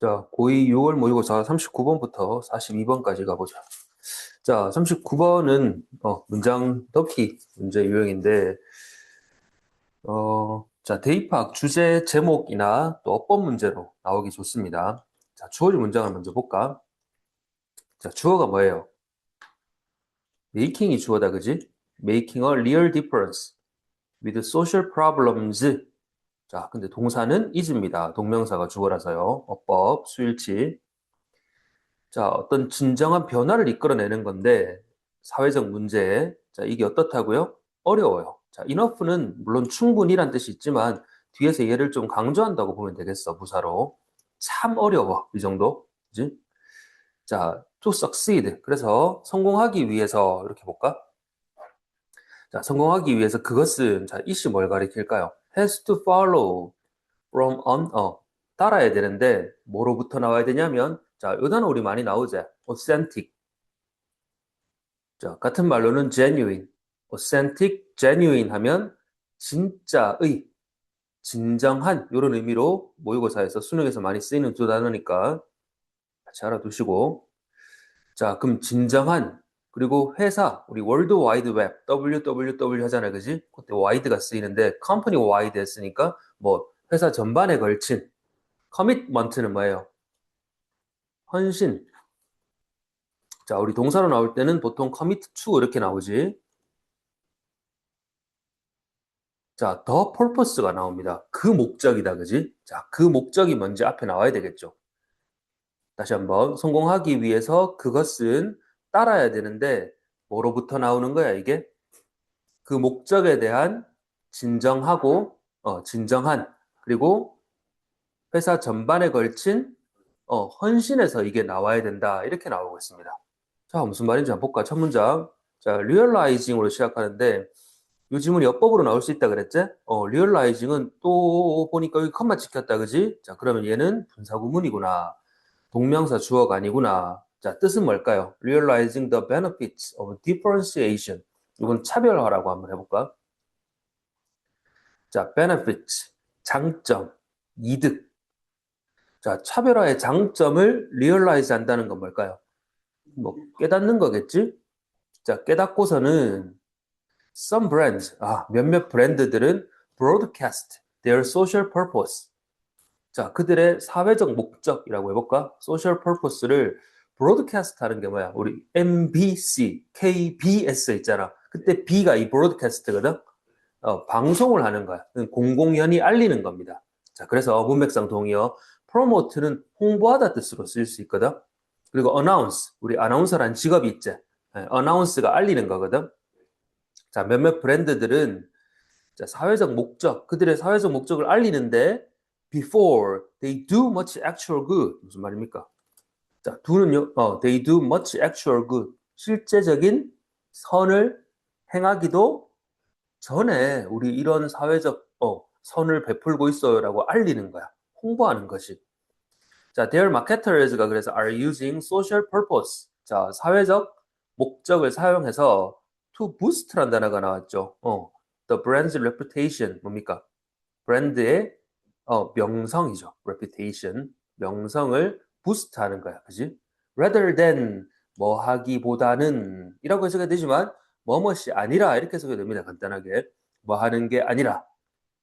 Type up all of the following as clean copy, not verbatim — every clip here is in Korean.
자, 고2 6월 모의고사 39번부터 42번까지 가보자. 자, 39번은 문장 넣기 문제 유형인데, 자, 대입학 주제 제목이나 또 어법 문제로 나오기 좋습니다. 자, 주어진 문장을 먼저 볼까? 자, 주어가 뭐예요? making이 주어다, 그지? making a real difference with social problems. 자, 근데 동사는 is입니다. 동명사가 주어라서요. 어법, 수일치. 자, 어떤 진정한 변화를 이끌어내는 건데, 사회적 문제. 자, 이게 어떻다고요? 어려워요. 자, enough는 물론 충분히란 뜻이 있지만, 뒤에서 얘를 좀 강조한다고 보면 되겠어, 부사로. 참 어려워, 이 정도. 그지? 자, to succeed. 그래서 성공하기 위해서, 이렇게 볼까? 자, 성공하기 위해서 그것은, 자, 이시 뭘 가리킬까요? has to follow from 따라야 되는데, 뭐로부터 나와야 되냐면, 자, 요 단어 우리 많이 나오죠. authentic. 자, 같은 말로는 genuine, authentic, genuine 하면 진짜의, 진정한 이런 의미로 모의고사에서 수능에서 많이 쓰이는 두 단어니까 같이 알아두시고 자, 그럼 진정한 그리고 회사, 우리 월드 와이드 웹, WWW 하잖아요, 그지? 그때 와이드가 쓰이는데 컴퍼니 와이드 했으니까 뭐 회사 전반에 걸친 커미트먼트는 뭐예요? 헌신. 자, 우리 동사로 나올 때는 보통 commit to 이렇게 나오지. 자, the purpose가 나옵니다. 그 목적이다, 그지? 자, 그 목적이 먼저 앞에 나와야 되겠죠. 다시 한번, 성공하기 위해서 그것은 따라야 되는데, 뭐로부터 나오는 거야, 이게? 그 목적에 대한 진정하고, 진정한, 그리고 회사 전반에 걸친, 헌신에서 이게 나와야 된다. 이렇게 나오고 있습니다. 자, 무슨 말인지 한번 볼까? 첫 문장. 자, realizing으로 시작하는데, 요 지문이 엽법으로 나올 수 있다 그랬지? 리얼라이징은 또 보니까 여기 컴마 찍혔다, 그지? 자, 그러면 얘는 분사구문이구나. 동명사 주어가 아니구나. 자, 뜻은 뭘까요? Realizing the benefits of differentiation. 이건 차별화라고 한번 해볼까? 자, benefits, 장점, 이득. 자, 차별화의 장점을 realize 한다는 건 뭘까요? 뭐, 깨닫는 거겠지? 자, 깨닫고서는 some brands, 몇몇 브랜드들은 broadcast their social purpose. 자, 그들의 사회적 목적이라고 해볼까? social purpose를 broadcast 하는 게 뭐야? 우리 MBC, KBS 있잖아. 그때 B가 이 broadcast거든? 방송을 하는 거야. 공공연히 알리는 겁니다. 자, 그래서 문맥상 동의어, promote는 홍보하다 뜻으로 쓸 수 있거든? 그리고 announce, 우리 아나운서란 직업이 있지? announce가 알리는 거거든? 자, 몇몇 브랜드들은 자, 사회적 목적, 그들의 사회적 목적을 알리는데 before they do much actual good. 무슨 말입니까? 자, do는요, they do much actual good. 실제적인 선을 행하기도 전에 우리 이런 사회적 선을 베풀고 있어요라고 알리는 거야. 홍보하는 것이. 자, their marketers가 그래서 are using social purpose. 자, 사회적 목적을 사용해서 to boost라는 단어가 나왔죠. the brand's reputation 뭡니까? 브랜드의 명성이죠. reputation. 명성을 부스트하는 거야. 그지? rather than 뭐 하기보다는 이라고 해석이 되지만 뭐뭇이 아니라 이렇게 해석이 됩니다. 간단하게. 뭐 하는 게 아니라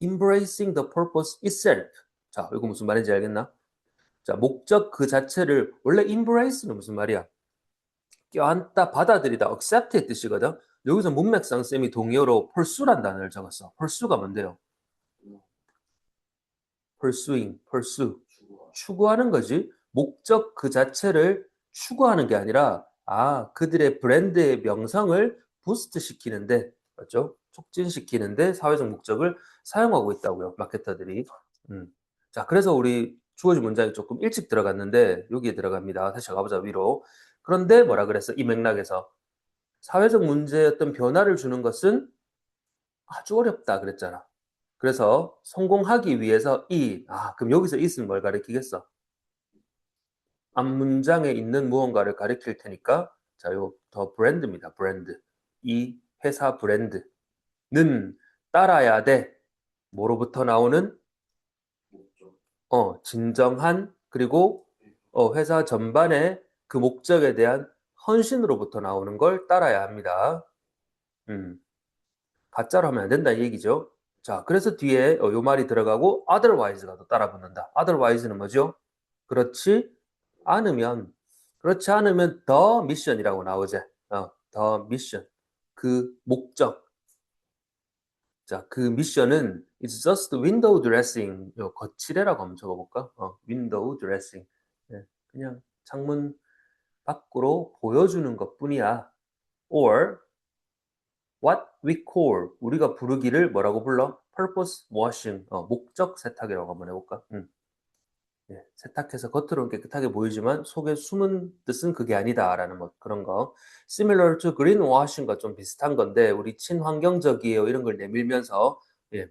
embracing the purpose itself. 자, 이거 무슨 말인지 알겠나? 자, 목적 그 자체를 원래 embrace는 무슨 말이야? 껴안다, 받아들이다, accept의 뜻이거든. 여기서 문맥상 쌤이 동의어로 pursue란 단어를 적었어. pursue가 뭔데요? pursuing, pursue. 추구하는 거지. 목적 그 자체를 추구하는 게 아니라, 그들의 브랜드의 명성을 부스트 시키는데, 맞죠? 촉진시키는데 사회적 목적을 사용하고 있다고요, 마케터들이. 자, 그래서 우리 주어진 문장이 조금 일찍 들어갔는데, 여기에 들어갑니다. 다시 가보자, 위로. 그런데 뭐라 그랬어? 이 맥락에서. 사회적 문제의 어떤 변화를 주는 것은 아주 어렵다 그랬잖아. 그래서 성공하기 위해서 그럼 여기서 is는 뭘 가리키겠어? 앞 문장에 있는 무언가를 가리킬 테니까, 자, 요 더 브랜드입니다. 브랜드. 이 회사 브랜드는 따라야 돼. 뭐로부터 나오는? 진정한, 그리고 회사 전반의 그 목적에 대한 헌신으로부터 나오는 걸 따라야 합니다. 가짜로 하면 안 된다 이 얘기죠. 자, 그래서 뒤에 요 말이 들어가고 otherwise가 또 따라 붙는다. otherwise는 뭐죠? 그렇지 않으면 그렇지 않으면 the mission이라고 나오죠. the mission. 그 목적. 자, 그 미션은 it's just window dressing. 요 거치대라고 한번 적어볼까? window dressing. 네, 그냥 창문 밖으로 보여주는 것뿐이야. or what we call 우리가 부르기를 뭐라고 불러? purpose washing. 목적 세탁이라고 한번 해볼까? 예, 세탁해서 겉으로는 깨끗하게 보이지만 속에 숨은 뜻은 그게 아니다라는 뭐 그런 거. Similar to greenwashing과 좀 비슷한 건데 우리 친환경적이에요 이런 걸 내밀면서 예,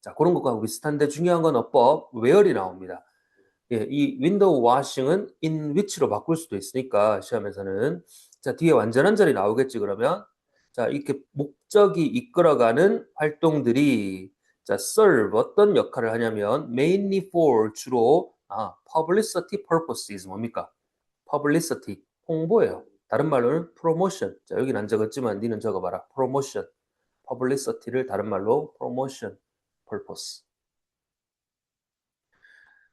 자 그런 것과 비슷한데 중요한 건 어법 where이 나옵니다. 예, 이 윈도우 워싱은 in which로 바꿀 수도 있으니까 시험에서는 자 뒤에 완전한 절이 나오겠지 그러면 자 이렇게 목적이 이끌어가는 활동들이 자 serve 어떤 역할을 하냐면 mainly for 주로 publicity purposes 뭡니까? publicity 홍보예요. 다른 말로는 promotion. 자 여기는 안 적었지만 니는 적어봐라. promotion. publicity를 다른 말로 promotion purpose.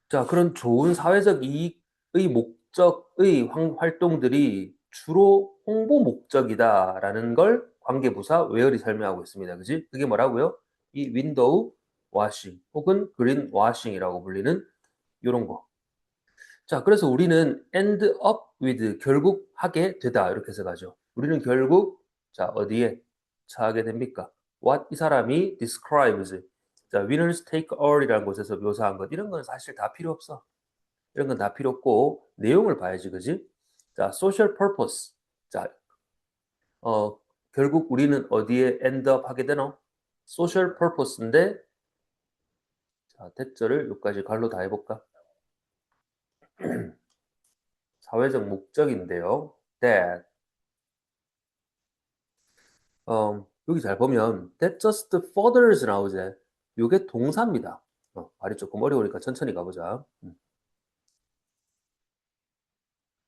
자, 그런 좋은 사회적 이익의 목적의 활동들이 주로 홍보 목적이다라는 걸 관계부사 웨어리 설명하고 있습니다. 그지? 그게 뭐라고요? 이 윈도우 와싱 혹은 그린 와싱이라고 불리는 이런 거. 자, 그래서 우리는 end up with 결국 하게 되다 이렇게 해서 가죠. 우리는 결국 자 어디에 처하게 됩니까? What 이 사람이 describes 자 winners take all이라는 곳에서 묘사한 것 이런 건 사실 다 필요 없어. 이런 건 다 필요 없고 내용을 봐야지, 그지? 자, social purpose. 자, 결국 우리는 어디에 end up 하게 되노? social purpose인데 자, 대절을 여기까지 갈로 다 해볼까? 사회적 목적인데요. that 여기 잘 보면 that just furthers 나오지. 요게 동사입니다. 말이 조금 어려우니까 천천히 가보자.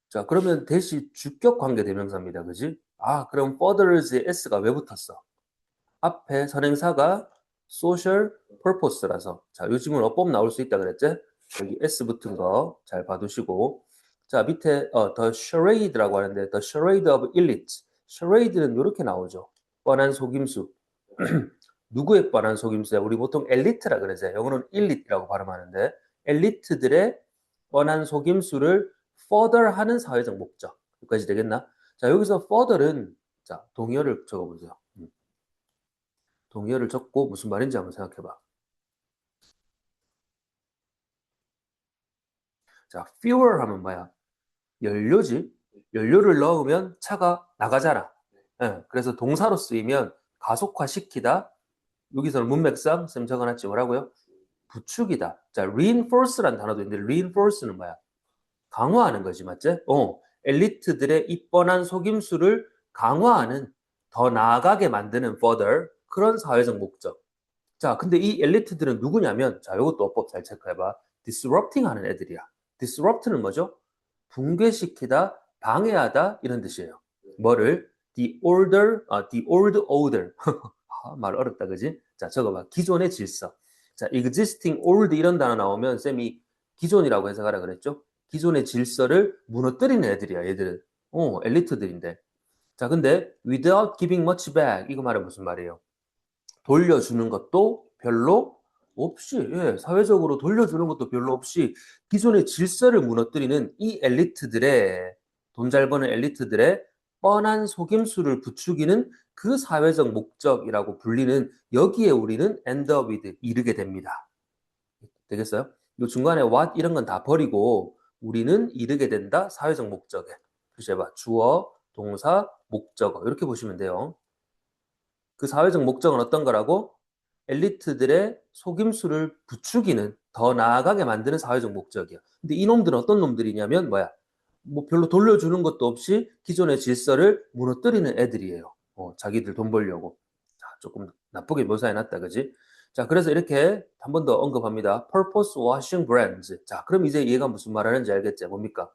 자, 그러면 대시 주격 관계 대명사입니다. 그지? 그럼 furthers에 s가 왜 붙었어? 앞에 선행사가 social purpose라서 자, 요즘은 어법 나올 수 있다 그랬지? 여기 s 붙은 거 잘 봐두시고 자, 밑에 the charade라고 하는데 the charade of elite charade는 이렇게 나오죠. 뻔한 속임수 누구의 뻔한 속임수야? 우리 보통 엘리트라 그러죠. 영어로는 elite라고 발음하는데 엘리트들의 뻔한 속임수를 further 하는 사회적 목적 여기까지 되겠나? 자, 여기서 further는 자, 동의어를 적어보세요. 동의어를 적고 무슨 말인지 한번 생각해봐. 자, fuel 하면 뭐야? 연료지. 연료를 넣으면 차가 나가잖아. 예, 그래서 동사로 쓰이면 가속화시키다. 여기서는 문맥상 쌤 적어놨지 뭐라고요? 부축이다. 자, reinforce라는 단어도 있는데 reinforce는 뭐야? 강화하는 거지, 맞지? 엘리트들의 이 뻔한 속임수를 강화하는 더 나아가게 만드는 further 그런 사회적 목적. 자, 근데 이 엘리트들은 누구냐면, 자, 이것도 어법 잘 체크해봐. disrupting 하는 애들이야. disrupt는 뭐죠? 붕괴시키다, 방해하다, 이런 뜻이에요. 뭐를? the old order. 말 어렵다, 그지? 자, 적어봐. 기존의 질서. 자, existing old 이런 단어 나오면 쌤이 기존이라고 해석하라 그랬죠? 기존의 질서를 무너뜨리는 애들이야, 얘들은. 엘리트들인데. 자, 근데 without giving much back. 이거 말은 무슨 말이에요? 돌려주는 것도 별로 없이, 예, 사회적으로 돌려주는 것도 별로 없이 기존의 질서를 무너뜨리는 이 엘리트들의, 돈 잘 버는 엘리트들의 뻔한 속임수를 부추기는 그 사회적 목적이라고 불리는 여기에 우리는 end up with 이르게 됩니다. 되겠어요? 이 중간에 what 이런 건 다 버리고 우리는 이르게 된다 사회적 목적에. 표시해봐. 주어, 동사, 목적어 이렇게 보시면 돼요. 그 사회적 목적은 어떤 거라고? 엘리트들의 속임수를 부추기는 더 나아가게 만드는 사회적 목적이야. 근데 이놈들은 어떤 놈들이냐면 뭐야? 뭐 별로 돌려주는 것도 없이 기존의 질서를 무너뜨리는 애들이에요. 자기들 돈 벌려고. 자, 조금 나쁘게 묘사해놨다, 그지? 자, 그래서 이렇게 한 번 더 언급합니다. Purpose washing brands. 자, 그럼 이제 얘가 무슨 말 하는지 알겠지? 뭡니까?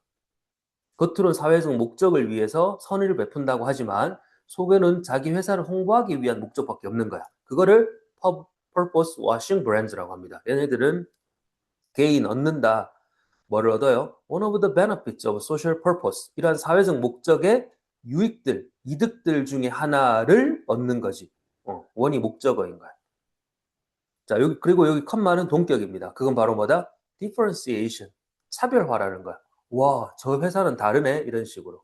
겉으로는 사회적 목적을 위해서 선의를 베푼다고 하지만 속에는 자기 회사를 홍보하기 위한 목적밖에 없는 거야. 그거를 Purpose washing brands라고 합니다. 얘네들은 개인 얻는다. 뭐를 얻어요? One of the benefits of social purpose. 이러한 사회적 목적의 유익들, 이득들 중에 하나를 얻는 거지. 원이 목적어인 거야. 자, 여기, 그리고 여기 컴마는 동격입니다. 그건 바로 뭐다? differentiation. 차별화라는 거야. 와, 저 회사는 다르네. 이런 식으로.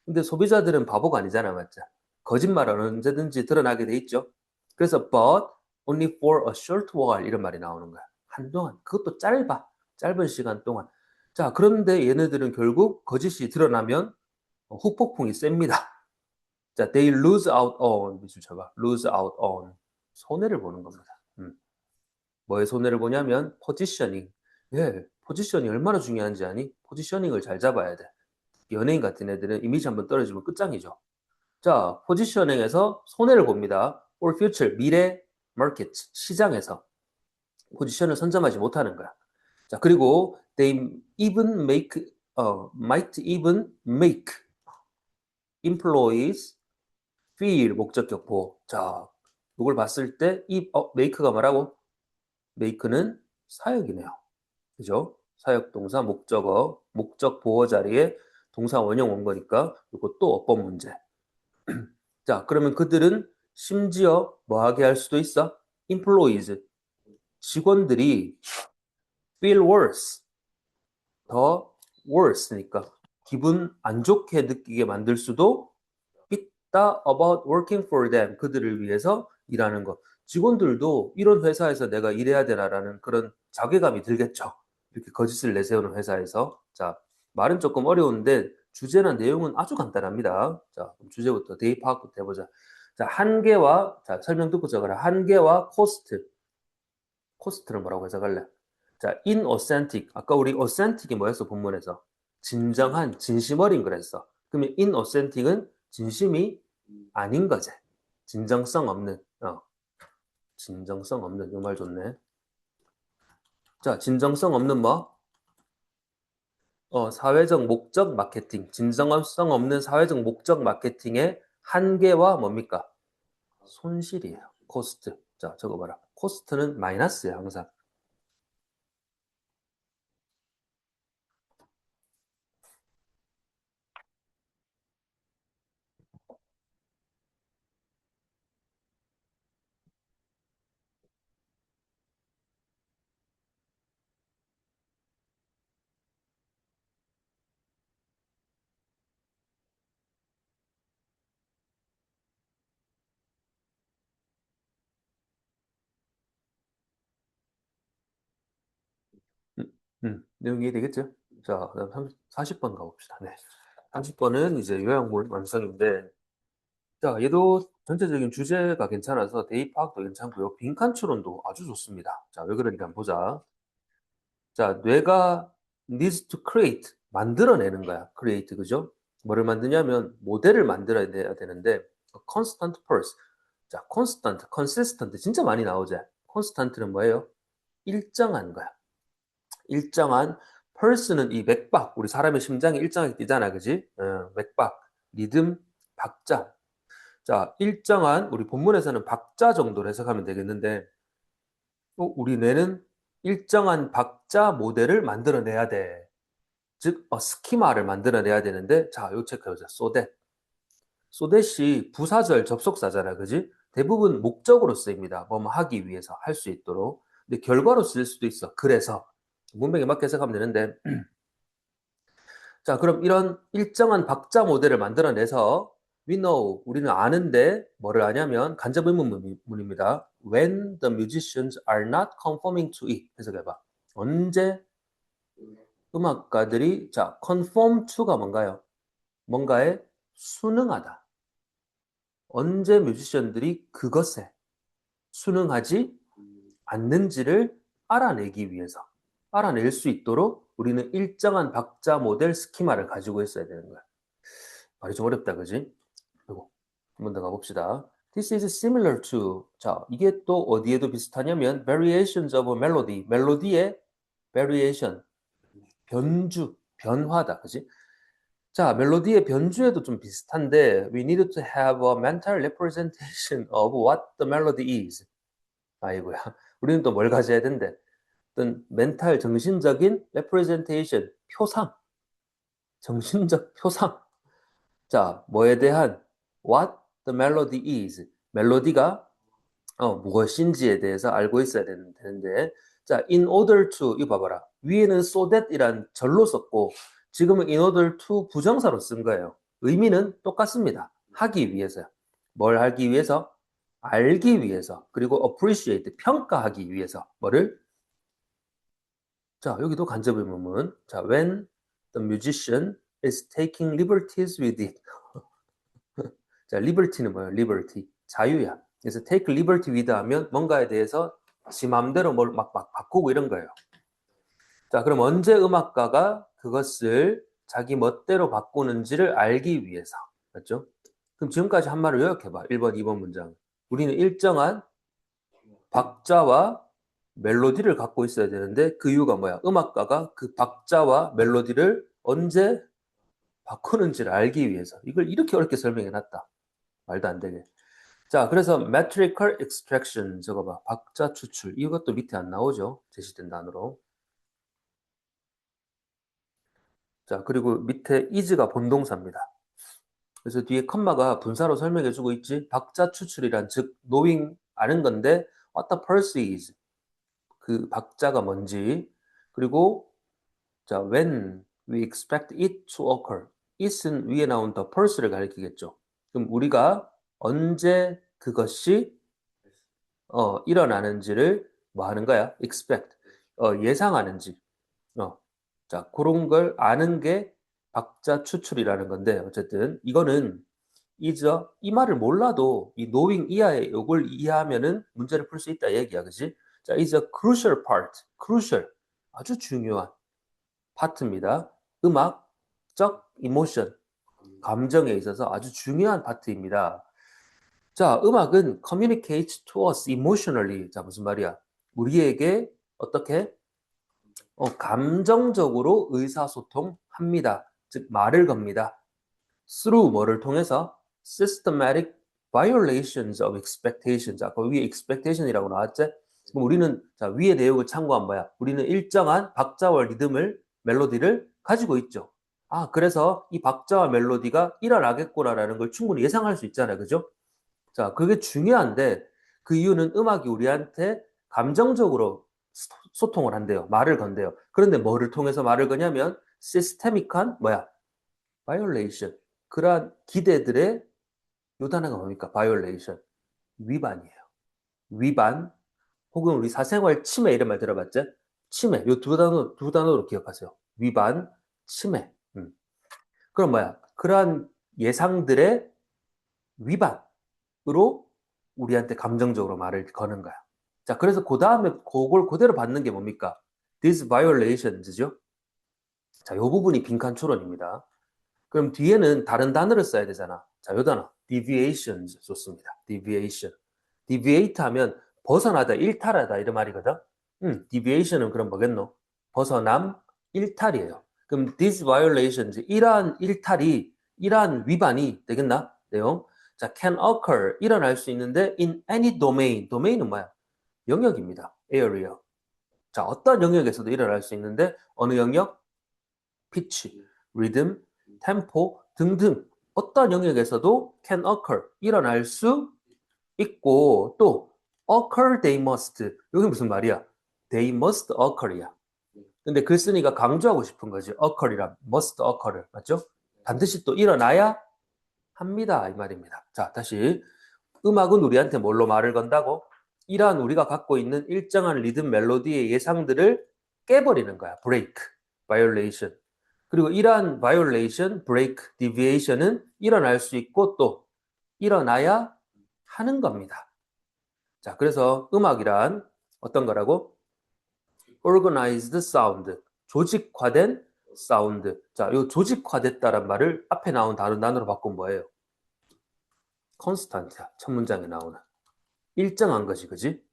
근데 소비자들은 바보가 아니잖아, 맞죠? 거짓말은 언제든지 드러나게 돼 있죠. 그래서 but only for a short while 이런 말이 나오는 거야. 한동안. 그것도 짧아. 짧은 시간 동안. 자, 그런데 얘네들은 결국 거짓이 드러나면 후폭풍이 셉니다. 자, they lose out on. 미술 쳐봐. lose out on. 손해를 보는 겁니다. 뭐에 손해를 보냐면 포지셔닝. 예, 포지셔닝 얼마나 중요한지 아니? 포지셔닝을 잘 잡아야 돼. 연예인 같은 애들은 이미지 한번 떨어지면 끝장이죠. 자, 포지셔닝에서 손해를 봅니다. or future, 미래 마켓, 시장에서 포지션을 선점하지 못하는 거야. 자, 그리고 they even make, might even make employees feel 목적격 보호. 자, 이걸 봤을 때 이 make가 뭐라고? make는 사역이네요. 그죠? 사역 동사 목적어, 목적 보호 자리에 동사 원형 온 거니까 이것도 어법 문제. 자, 그러면 그들은 심지어 뭐 하게 할 수도 있어? employees, 직원들이 feel worse, 더 worse니까 기분 안 좋게 느끼게 만들 수도 있다 about working for them, 그들을 위해서 일하는 것. 직원들도 이런 회사에서 내가 일해야 되나라는 그런 자괴감이 들겠죠. 이렇게 거짓을 내세우는 회사에서. 자, 말은 조금 어려운데 주제나 내용은 아주 간단합니다. 자, 그럼 주제부터 대입 파악부터 해보자. 자, 한계와, 자, 설명 듣고 적어라. 한계와 코스트. 코스트를 뭐라고 해석할래? 자, inauthentic. 아까 우리 authentic이 뭐였어, 본문에서? 진정한, 진심 어린 그랬어. 그러면 inauthentic은 진심이 아닌 거지. 진정성 없는. 진정성 없는. 이 말 좋네. 자, 진정성 없는 뭐? 사회적 목적 마케팅. 진정성 없는 사회적 목적 마케팅의 한계와 뭡니까? 손실이에요. 코스트. 자, 적어봐라. 코스트는 마이너스야, 항상. 내용 이해되겠죠? 자, 그다음 40번 가봅시다. 네. 30번은 이제 요약물 완성인데, 자, 얘도 전체적인 주제가 괜찮아서 대입 파악도 괜찮고요. 빈칸 추론도 아주 좋습니다. 자, 왜 그러니까 한번 보자. 자, 뇌가 needs to create, 만들어내는 거야. create, 그죠? 뭐를 만드냐면 모델을 만들어내야 되는데 constant pulse. 자, constant, consistent 진짜 많이 나오죠. constant는 뭐예요? 일정한 거야. 일정한 펄스는 이 맥박, 우리 사람의 심장이 일정하게 뛰잖아, 그지? 맥박, 리듬, 박자. 자, 일정한 우리 본문에서는 박자 정도로 해석하면 되겠는데, 우리 뇌는 일정한 박자 모델을 만들어내야 돼. 즉, 스키마를 만들어내야 되는데, 자, 요 체크해보자. 소댓. 소댓이 부사절 접속사잖아, 그지? 대부분 목적으로 쓰입니다. 뭐뭐 하기 위해서, 할 수 있도록. 근데 결과로 쓸 수도 있어. 그래서. 문맥에 맞게 해석하면 되는데, 자, 그럼 이런 일정한 박자 모델을 만들어내서 we know, 우리는 아는데 뭐를 아냐면 간접 의문문입니다. When the musicians are not conforming to it. 해석해봐. 언제 음악가들이 자, conform to가 뭔가요? 뭔가에 순응하다. 언제 뮤지션들이 그것에 순응하지 않는지를 알아내기 위해서, 알아낼 수 있도록 우리는 일정한 박자 모델 스키마를 가지고 있어야 되는 거야. 말이 좀 어렵다, 그지? 그리고 한 번 더 가봅시다. This is similar to. 자, 이게 또 어디에도 비슷하냐면 variations of a melody. 멜로디의 variation. 변주, 변화다. 그지? 자, 멜로디의 변주에도 좀 비슷한데 we need to have a mental representation of what the melody is. 아이고야. 우리는 또 뭘 가져야 된대? 어떤 멘탈, 정신적인 representation, 표상. 정신적 표상. 자, 뭐에 대한 what the melody is. 멜로디가 무엇인지에 대해서 알고 있어야 되는데 자, in order to 이거 봐봐라. 위에는 so that 이란 절로 썼고 지금은 in order to 부정사로 쓴 거예요. 의미는 똑같습니다. 하기 위해서요. 뭘 하기 위해서? 알기 위해서. 그리고 appreciate, 평가하기 위해서. 뭐를? 자, 여기도 간접 의문문. 자, when the musician is taking liberties with it. 자, liberty는 뭐예요? liberty. 자유야. 그래서 take liberty with 하면 뭔가에 대해서 지 맘대로 뭘 막 바꾸고 이런 거예요. 자, 그럼 언제 음악가가 그것을 자기 멋대로 바꾸는지를 알기 위해서. 맞죠? 그럼 지금까지 한 말을 요약해봐. 1번, 2번 문장. 우리는 일정한 박자와 멜로디를 갖고 있어야 되는데 그 이유가 뭐야? 음악가가 그 박자와 멜로디를 언제 바꾸는지를 알기 위해서. 이걸 이렇게 어렵게 설명해놨다. 말도 안 되게. 자, 그래서 metrical extraction 저거 봐. 박자 추출. 이것도 밑에 안 나오죠? 제시된 단어로. 자, 그리고 밑에 is가 본동사입니다. 그래서 뒤에 컴마가 분사로 설명해주고 있지. 박자 추출이란 즉 knowing 아는 건데 what the pulse is. 그 박자가 뭔지. 그리고 자, when we expect it to occur. it은 위에 나온 the pulse를 가리키겠죠. 그럼 우리가 언제 그것이 일어나는지를 뭐 하는 거야? expect. 예상하는지. 자, 그런 걸 아는 게 박자 추출이라는 건데 어쨌든 이거는 이 말을 몰라도 이 knowing 이하에 이걸 이해하면은 문제를 풀 수 있다 얘기야. 그지? 자, is a crucial part. crucial. 아주 중요한 파트입니다. 음악적 emotion. 감정에 있어서 아주 중요한 파트입니다. 자, 음악은 communicates to us emotionally. 자, 무슨 말이야? 우리에게 어떻게? 감정적으로 의사소통합니다. 즉, 말을 겁니다. through 뭐를 통해서? systematic violations of expectations. 자, 그 위에 expectation이라고 나왔지? 그럼 우리는 자, 위의 내용을 참고한 뭐야? 우리는 일정한 박자와 리듬을, 멜로디를 가지고 있죠. 아, 그래서 이 박자와 멜로디가 일어나겠구나라는 걸 충분히 예상할 수 있잖아요. 그죠? 자, 그게 중요한데 그 이유는 음악이 우리한테 감정적으로 소통을 한대요. 말을 건대요. 그런데 뭐를 통해서 말을 거냐면 시스테믹한 뭐야? 바이올레이션. 그러한 기대들의 요 단어가 뭡니까? 바이올레이션. 위반이에요. 위반 혹은 우리 사생활 침해 이런 말 들어봤죠? 침해. 요 두 단어로 기억하세요. 위반, 침해. 그럼 뭐야? 그러한 예상들의 위반으로 우리한테 감정적으로 말을 거는 거야. 자, 그래서 그 다음에 그걸 그대로 받는 게 뭡니까? These violations죠. 자, 요 부분이 빈칸 추론입니다. 그럼 뒤에는 다른 단어를 써야 되잖아. 자, 요 단어 deviations 좋습니다. deviation. deviate 하면 벗어나다, 일탈하다 이런 말이거든. deviation은 그럼 뭐겠노? 벗어남, 일탈이에요. 그럼 these violations, 이러한 일탈이, 이러한 위반이 되겠나? 내용. 자, can occur, 일어날 수 있는데 in any domain. domain은 뭐야? 영역입니다. area. 자, 어떤 영역에서도 일어날 수 있는데 어느 영역? pitch, rhythm, tempo 등등 어떤 영역에서도 can occur, 일어날 수 있고 또 occur they must. 여기 무슨 말이야? they must occur이야. 근데 글쓴이가 강조하고 싶은 거지. occur이랑 must occur을. 맞죠? 반드시 또 일어나야 합니다. 이 말입니다. 자, 다시. 음악은 우리한테 뭘로 말을 건다고? 이러한 우리가 갖고 있는 일정한 리듬 멜로디의 예상들을 깨버리는 거야. break, violation. 그리고 이러한 violation, break, deviation은 일어날 수 있고 또 일어나야 하는 겁니다. 자, 그래서 음악이란 어떤 거라고? organized sound, 조직화된 사운드. 자, 이 조직화됐다란 말을 앞에 나온 다른 단어로 바꾼 뭐예요? constant야. 첫 문장에 나오는. 일정한 것이, 그지?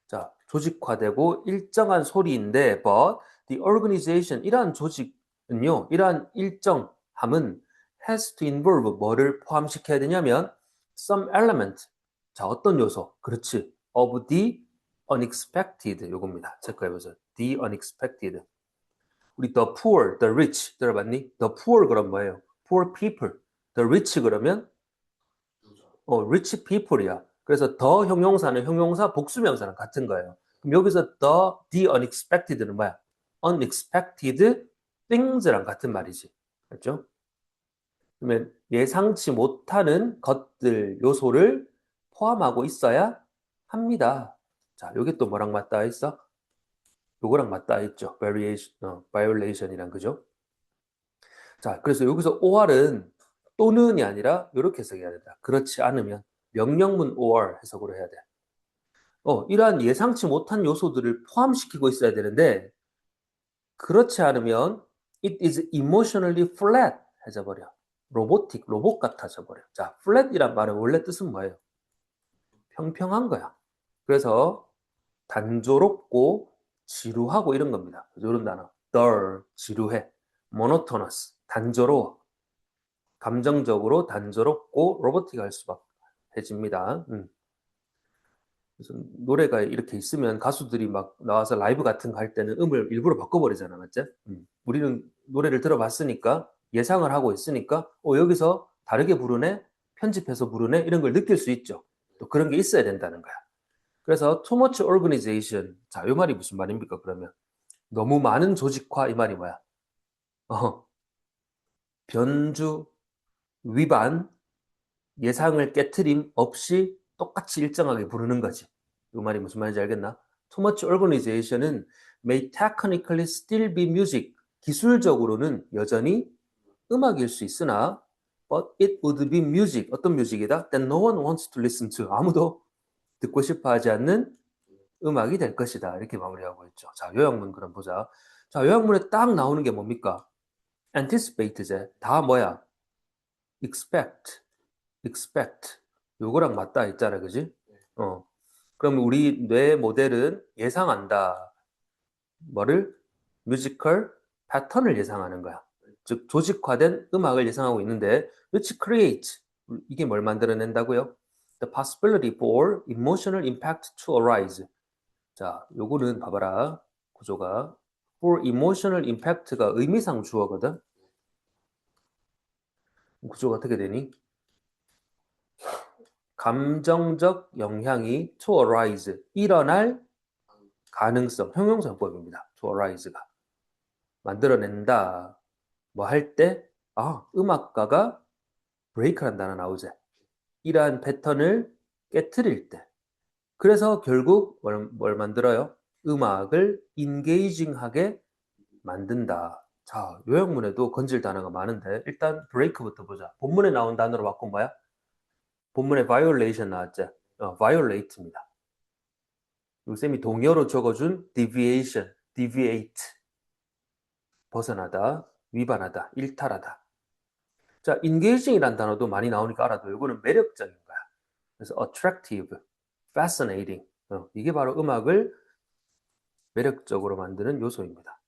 자, 조직화되고 일정한 소리인데, but the organization, 이러한 조직은요, 이러한 일정함은 has to involve 뭐를 포함시켜야 되냐면, some element. 자, 어떤 요소? 그렇지. of the unexpected. 요겁니다. 체크해보세요. the unexpected. 우리 the poor, the rich 들어봤니? the poor 그럼 뭐예요? poor people. the rich 그러면 rich people이야. 그래서 더 형용사는 형용사 복수명사랑 같은 거예요. 그럼 여기서 the unexpected는 뭐야? unexpected things랑 같은 말이지. 그렇죠? 그러면 예상치 못하는 것들, 요소를 포함하고 있어야 합니다. 자, 여기 또 뭐랑 맞닿아 있어? 요거랑 맞닿아 있죠. violation이란 그죠? 자, 그래서 여기서 or은 또는이 아니라 이렇게 해석해야 된다. 그렇지 않으면 명령문 or 해석으로 해야 돼. 이러한 예상치 못한 요소들을 포함시키고 있어야 되는데 그렇지 않으면 it is emotionally flat 해져 버려. 로봇 같아져 버려. 자, flat이란 말의 원래 뜻은 뭐예요? 평평한 거야. 그래서 단조롭고 지루하고 이런 겁니다. 이런 단어. dull, 지루해. monotonous, 단조로워. 감정적으로 단조롭고 로보틱할 수밖에 해집니다. 그래서 노래가 이렇게 있으면 가수들이 막 나와서 라이브 같은 거 할 때는 음을 일부러 바꿔버리잖아, 맞지? 우리는 노래를 들어봤으니까 예상을 하고 있으니까 여기서 다르게 부르네, 편집해서 부르네 이런 걸 느낄 수 있죠. 또 그런 게 있어야 된다는 거야. 그래서 too much organization. 자, 이 말이 무슨 말입니까? 그러면 너무 많은 조직화 이 말이 뭐야? 어, 변주, 위반, 예상을 깨트림 없이 똑같이 일정하게 부르는 거지. 이 말이 무슨 말인지 알겠나? Too much organization은 may technically still be music. 기술적으로는 여전히 음악일 수 있으나 but it would be music. 어떤 뮤직이다? That no one wants to listen to. 아무도 듣고 싶어 하지 않는 음악이 될 것이다. 이렇게 마무리하고 있죠. 자, 요약문 그럼 보자. 자, 요약문에 딱 나오는 게 뭡니까? anticipate제. 다 뭐야? expect. 요거랑 맞닿아 있잖아, 그지? 그럼 우리 뇌 모델은 예상한다. 뭐를? 뮤지컬 패턴을 예상하는 거야. 즉, 조직화된 음악을 예상하고 있는데, which create. 이게 뭘 만들어낸다고요? The possibility for emotional impact to arise. 자, 요거는 봐봐라. 구조가. for emotional impact가 의미상 주어거든? 구조가 어떻게 되니? 감정적 영향이 to arise, 일어날 가능성, 형용사법입니다. to arise가. 만들어낸다. 뭐 할 때, 음악가가 브레이크란 단어 나오지. 이러한 패턴을 깨트릴 때. 그래서 결국 뭘 만들어요? 음악을 인게이징하게 만든다. 자, 요약문에도 건질 단어가 많은데 일단 브레이크부터 보자. 본문에 나온 단어로 바꾼 거야? 본문에 violation 나왔지? violate입니다. 쌤이 동의어로 적어준 deviation, deviate, 벗어나다, 위반하다, 일탈하다. 자, engaging이라는 단어도 많이 나오니까 알아도 이거는 매력적인 거야. 그래서 attractive, fascinating. 이게 바로 음악을 매력적으로 만드는 요소입니다.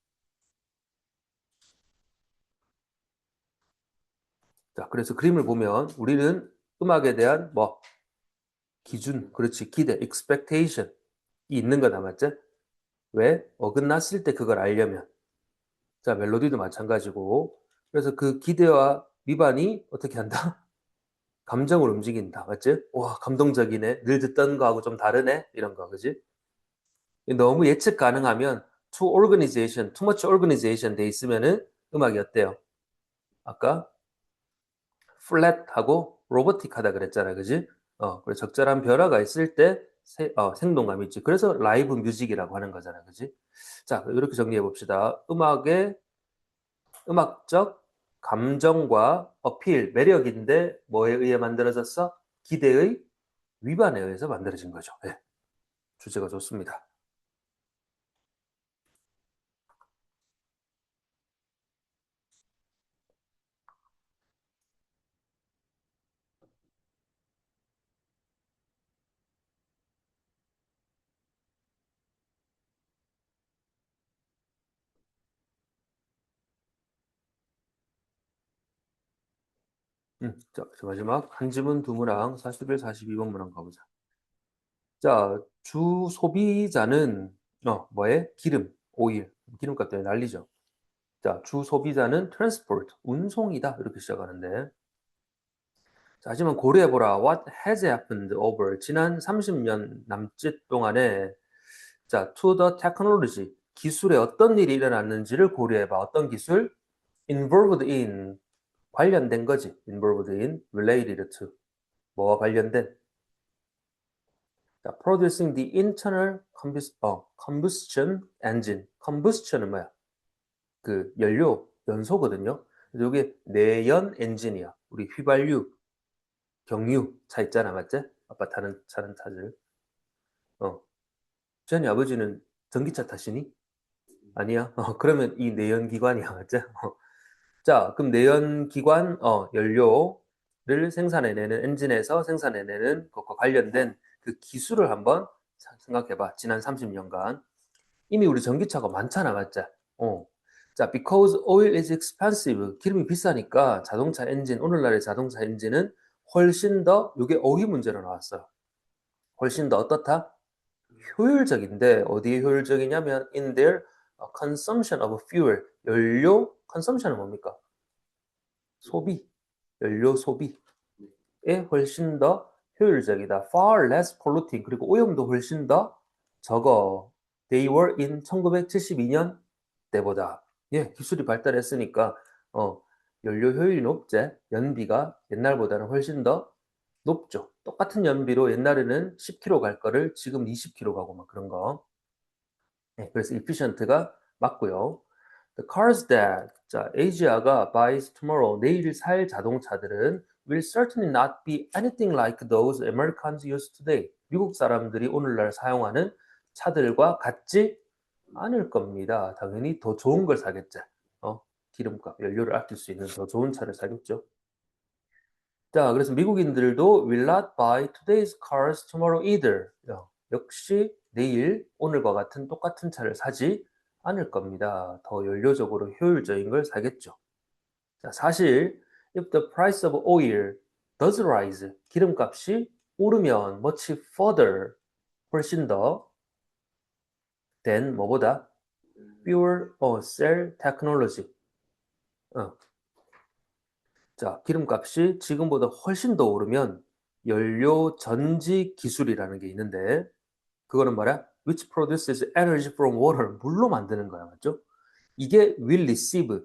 자, 그래서 그림을 보면 우리는 음악에 대한 기준, 그렇지, 기대, expectation이 있는 거다, 맞지? 왜? 어긋났을 때 그걸 알려면. 자, 멜로디도 마찬가지고. 그래서 그 기대와 위반이 어떻게 한다? 감정을 움직인다. 맞지? 와, 감동적이네. 늘 듣던 거하고 좀 다르네. 이런 거, 그지? 너무 예측 가능하면 too much organization 돼 있으면은 음악이 어때요? 아까 flat하고 robotic하다 그랬잖아. 그지? 그래서 적절한 변화가 있을 때 생동감이 있지. 그래서 라이브 뮤직이라고 하는 거잖아. 그지? 자, 이렇게 정리해 봅시다. 음악적 감정과 어필, 매력인데 뭐에 의해 만들어졌어? 기대의 위반에 의해서 만들어진 거죠. 네, 주제가 좋습니다. 자, 마지막 한 지문 두 문항 41, 42번 문항 가보자. 자, 주 소비자는 뭐에? 기름, 오일, 기름값 때문에 난리죠. 자, 주 소비자는 transport, 운송이다 이렇게 시작하는데 자, 하지만 고려해보라. What has happened over 지난 30년 남짓 동안에 자, to the technology 기술에 어떤 일이 일어났는지를 고려해봐. 어떤 기술? involved in 관련된 거지. involved in, related to 뭐와 관련된 자, producing the internal combustion engine. combustion은 뭐야? 그 연료, 연소거든요. 그래서 이게 내연 엔진이야. 우리 휘발유, 경유 차 있잖아, 맞지? 아빠 타는 차는 차들. 어, 전이 아버지는 전기차 타시니? 아니야? 그러면 이 내연기관이야, 맞지? 자, 그럼 내연기관 연료를 생산해내는 엔진에서 생산해내는 것과 관련된 그 기술을 한번 생각해봐. 지난 30년간. 이미 우리 전기차가 많잖아, 맞지? 자, because oil is expensive. 기름이 비싸니까 자동차 엔진, 오늘날의 자동차 엔진은 훨씬 더, 이게 어휘 문제로 나왔어요. 훨씬 더 어떻다? 효율적인데, 어디에 효율적이냐면, in their consumption of fuel. 연료, consumption은 뭡니까? 소비. 연료 소비에 훨씬 더 효율적이다. far less polluting. 그리고 오염도 훨씬 더 적어. They were in 1972년 때보다. 예, 기술이 발달했으니까 연료 효율이 높제. 연비가 옛날보다는 훨씬 더 높죠. 똑같은 연비로 옛날에는 10km 갈 거를 지금 20km 가고 막 그런 거. 네, 그래서 efficient가 맞고요. The cars that 자, 아시아가 buys tomorrow 내일 살 자동차들은 will certainly not be anything like those Americans use today. 미국 사람들이 오늘날 사용하는 차들과 같지 않을 겁니다. 당연히 더 좋은 걸 사겠죠. 기름값, 연료를 아낄 수 있는 더 좋은 차를 사겠죠. 자, 그래서 미국인들도 will not buy today's cars tomorrow either. 역시 내일 오늘과 같은 똑같은 차를 사지 않을 겁니다. 더 연료적으로 효율적인 걸 사겠죠. 자, 사실 if the price of oil does rise, 기름값이 오르면 much further, 훨씬 더 than 뭐보다 fuel cell technology. 어, 자, 기름값이 지금보다 훨씬 더 오르면 연료 전지 기술이라는 게 있는데 그거는 뭐야? Which produces energy from water. 물로 만드는 거야. 맞죠? 이게 will receive.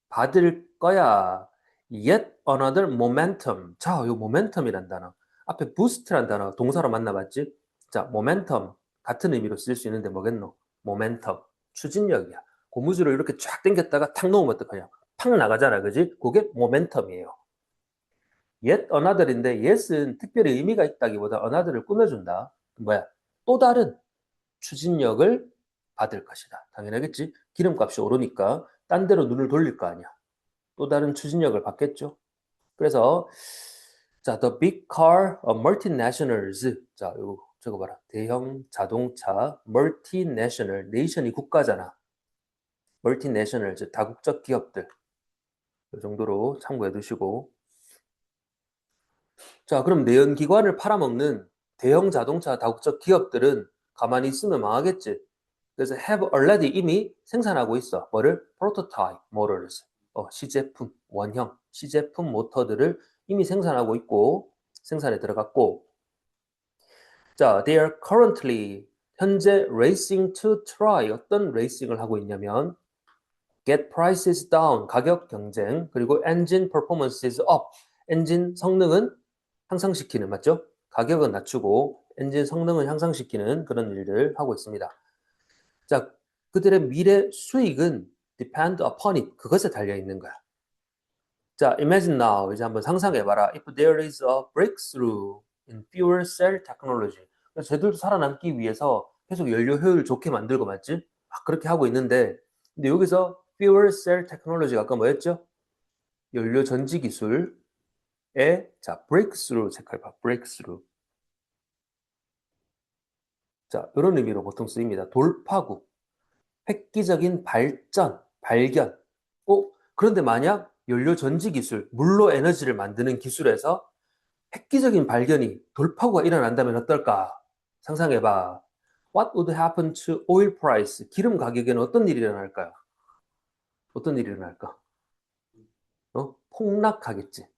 받을 거야. Yet another momentum. 자, 요 momentum이란 단어. 앞에 boost란 단어 동사로 만나봤지? 자, momentum. 같은 의미로 쓸 수 있는데 뭐겠노? momentum. 추진력이야. 고무줄을 이렇게 쫙 당겼다가 탁 놓으면 어떡하냐? 팍 나가잖아. 그지? 그게 momentum이에요. yet another인데 yet은 특별히 의미가 있다기보다 another를 꾸며준다. 뭐야? 또 다른 추진력을 받을 것이다. 당연하겠지? 기름값이 오르니까 딴 데로 눈을 돌릴 거 아니야. 또 다른 추진력을 받겠죠. 그래서 자, the big car multinationals. 자, 이거 저거 봐라. 대형 자동차 multinational. 네이션이 국가잖아. multinationals 다국적 기업들. 이 정도로 참고해 두시고. 자, 그럼 내연기관을 팔아먹는 대형 자동차 다국적 기업들은 가만히 있으면 망하겠지. 그래서 have already 이미 생산하고 있어. 뭐를? prototype motors. 시제품, 원형, 시제품 모터들을 이미 생산하고 있고 생산에 들어갔고 자, they are currently 현재 racing to try 어떤 레이싱을 하고 있냐면 get prices down 가격 경쟁 그리고 engine performances up 엔진 성능은 향상시키는 맞죠? 가격은 낮추고 엔진 성능을 향상시키는 그런 일들 하고 있습니다. 자, 그들의 미래 수익은 depend upon it. 그것에 달려 있는 거야. 자, imagine now. 이제 한번 상상해봐라. If there is a breakthrough in fuel cell technology. 그래서 쟤들도 살아남기 위해서 계속 연료 효율 좋게 만들고 맞지? 그렇게 하고 있는데, 근데 여기서 fuel cell technology가 아까 뭐였죠? 연료 전지 기술에, 자, breakthrough 체크해봐. breakthrough. 자, 이런 의미로 보통 쓰입니다. 돌파구. 획기적인 발전, 발견. 그런데 만약 연료 전지 기술, 물로 에너지를 만드는 기술에서 획기적인 발견이 돌파구가 일어난다면 어떨까? 상상해봐. What would happen to oil price? 기름 가격에는 어떤 일이 일어날까요? 어떤 일이 일어날까? 폭락하겠지.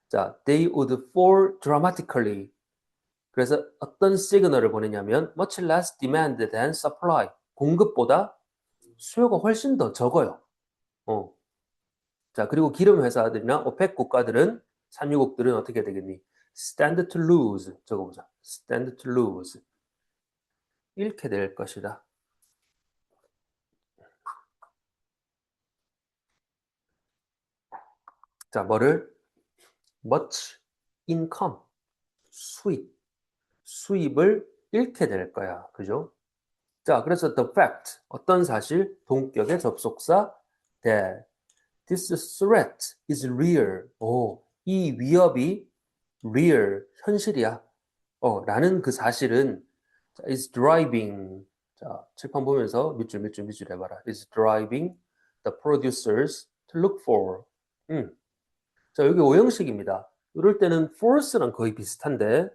자, they would fall dramatically. 그래서 어떤 시그널을 보내냐면 much less demand than supply. 공급보다 수요가 훨씬 더 적어요. 자, 그리고 기름 회사들이나 오펙 국가들은 산유국들은 어떻게 되겠니? stand to lose. 적어보자. stand to lose. 잃게 될 것이다. 자, 뭐를? much income. 수입을 잃게 될 거야. 그죠? 자, 그래서 the fact, 어떤 사실, 동격의 접속사 that this threat is real. 이 위협이 real, 현실이야. 라는 그 사실은 is driving. 자, 칠판 보면서 밑줄 해봐라. is driving the producers to look for. 자, 여기 오형식입니다. 이럴 때는 force랑 거의 비슷한데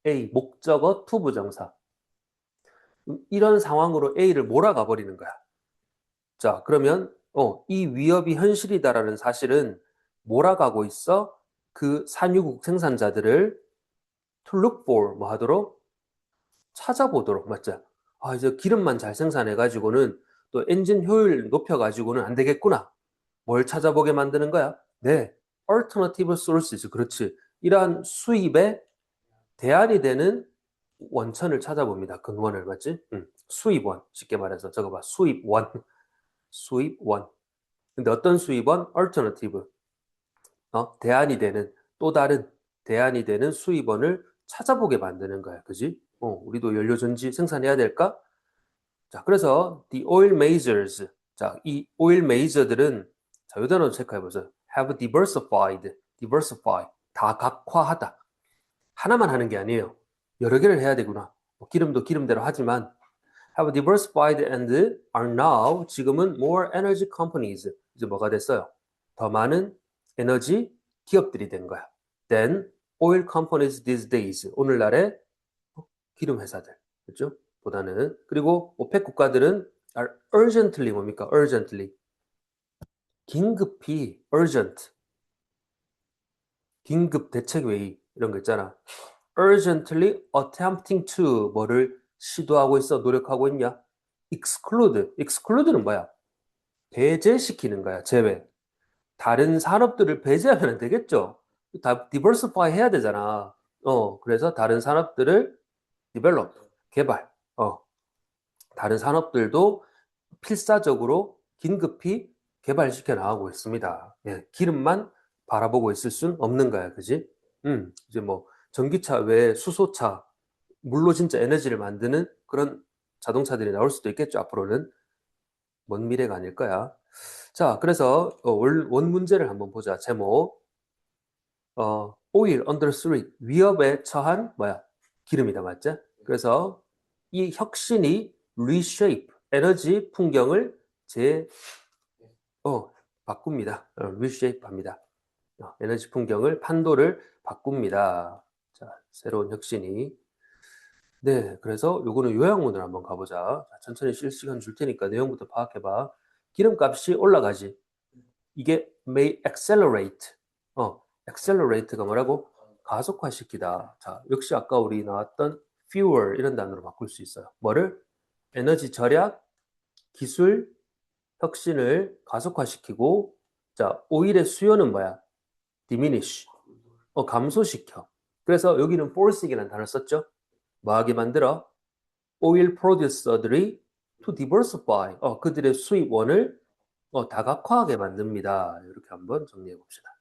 A, 목적어, to 부정사. 이런 상황으로 A를 몰아가 버리는 거야. 자, 그러면 이 위협이 현실이다라는 사실은 몰아가고 있어 그 산유국 생산자들을 to look for 뭐 하도록 찾아보도록 맞죠? 아, 이제 기름만 잘 생산해가지고는 또 엔진 효율 높여가지고는 안 되겠구나. 뭘 찾아보게 만드는 거야? 네, alternative sources. 그렇지. 이러한 수입의 대안이 되는 원천을 찾아봅니다. 근원을 맞지? 수입원. 쉽게 말해서 적어봐. 수입원. 수입원. 근데 어떤 수입원? alternative. 대안이 되는 또 다른 대안이 되는 수입원을 찾아보게 만드는 거야. 그지? 우리도 연료 전지 생산해야 될까? 자, 그래서 the oil majors. 자, 이 oil major들은 자, 이 단어 체크해 보세요. have diversify. 다각화하다. 하나만 하는 게 아니에요. 여러 개를 해야 되구나. 기름도 기름대로 하지만 have diversified and are now 지금은 more energy companies. 이제 뭐가 됐어요? 더 많은 에너지 기업들이 된 거야. Then oil companies these days. 오늘날의 기름 회사들. 그렇죠? 보다는 그리고 오펙 국가들은 are urgently 뭡니까? urgently. 긴급히 urgent. 긴급 대책 회의 이런 거 있잖아. urgently attempting to 뭐를 시도하고 있어? 노력하고 있냐? exclude는 뭐야? 배제시키는 거야. 제외. 다른 산업들을 배제하면 안 되겠죠. 다 diversify 해야 되잖아. 그래서 다른 산업들을 develop, 개발. 다른 산업들도 필사적으로 긴급히 개발시켜 나가고 있습니다. 예, 기름만 바라보고 있을 순 없는 거야. 그지? 이제 뭐 전기차 외에 수소차, 물로 진짜 에너지를 만드는 그런 자동차들이 나올 수도 있겠죠. 앞으로는. 먼 미래가 아닐 거야. 자, 그래서 원 문제를 한번 보자. 제목. oil under threat. 위협에 처한 뭐야? 기름이다. 맞죠? 그래서 이 혁신이 reshape, 에너지 풍경을 바꿉니다. reshape 합니다. 에너지 풍경을, 판도를 바꿉니다. 자, 새로운 혁신이. 네, 그래서 요거는 요약문을 한번 가보자. 자, 천천히 실시간 줄 테니까 내용부터 파악해봐. 기름값이 올라가지. 이게 may accelerate. accelerate가 뭐라고? 가속화시키다. 자, 역시 아까 우리 나왔던 fuel 이런 단어로 바꿀 수 있어요. 뭐를? 에너지 절약, 기술, 혁신을 가속화시키고, 자, 오일의 수요는 뭐야? diminish. 감소시켜. 그래서 여기는 forcing이라는 단어를 썼죠? 뭐하게 만들어? 오일 프로듀서들이 to diversify. 그들의 수입원을 다각화하게 만듭니다. 이렇게 한번 정리해 봅시다.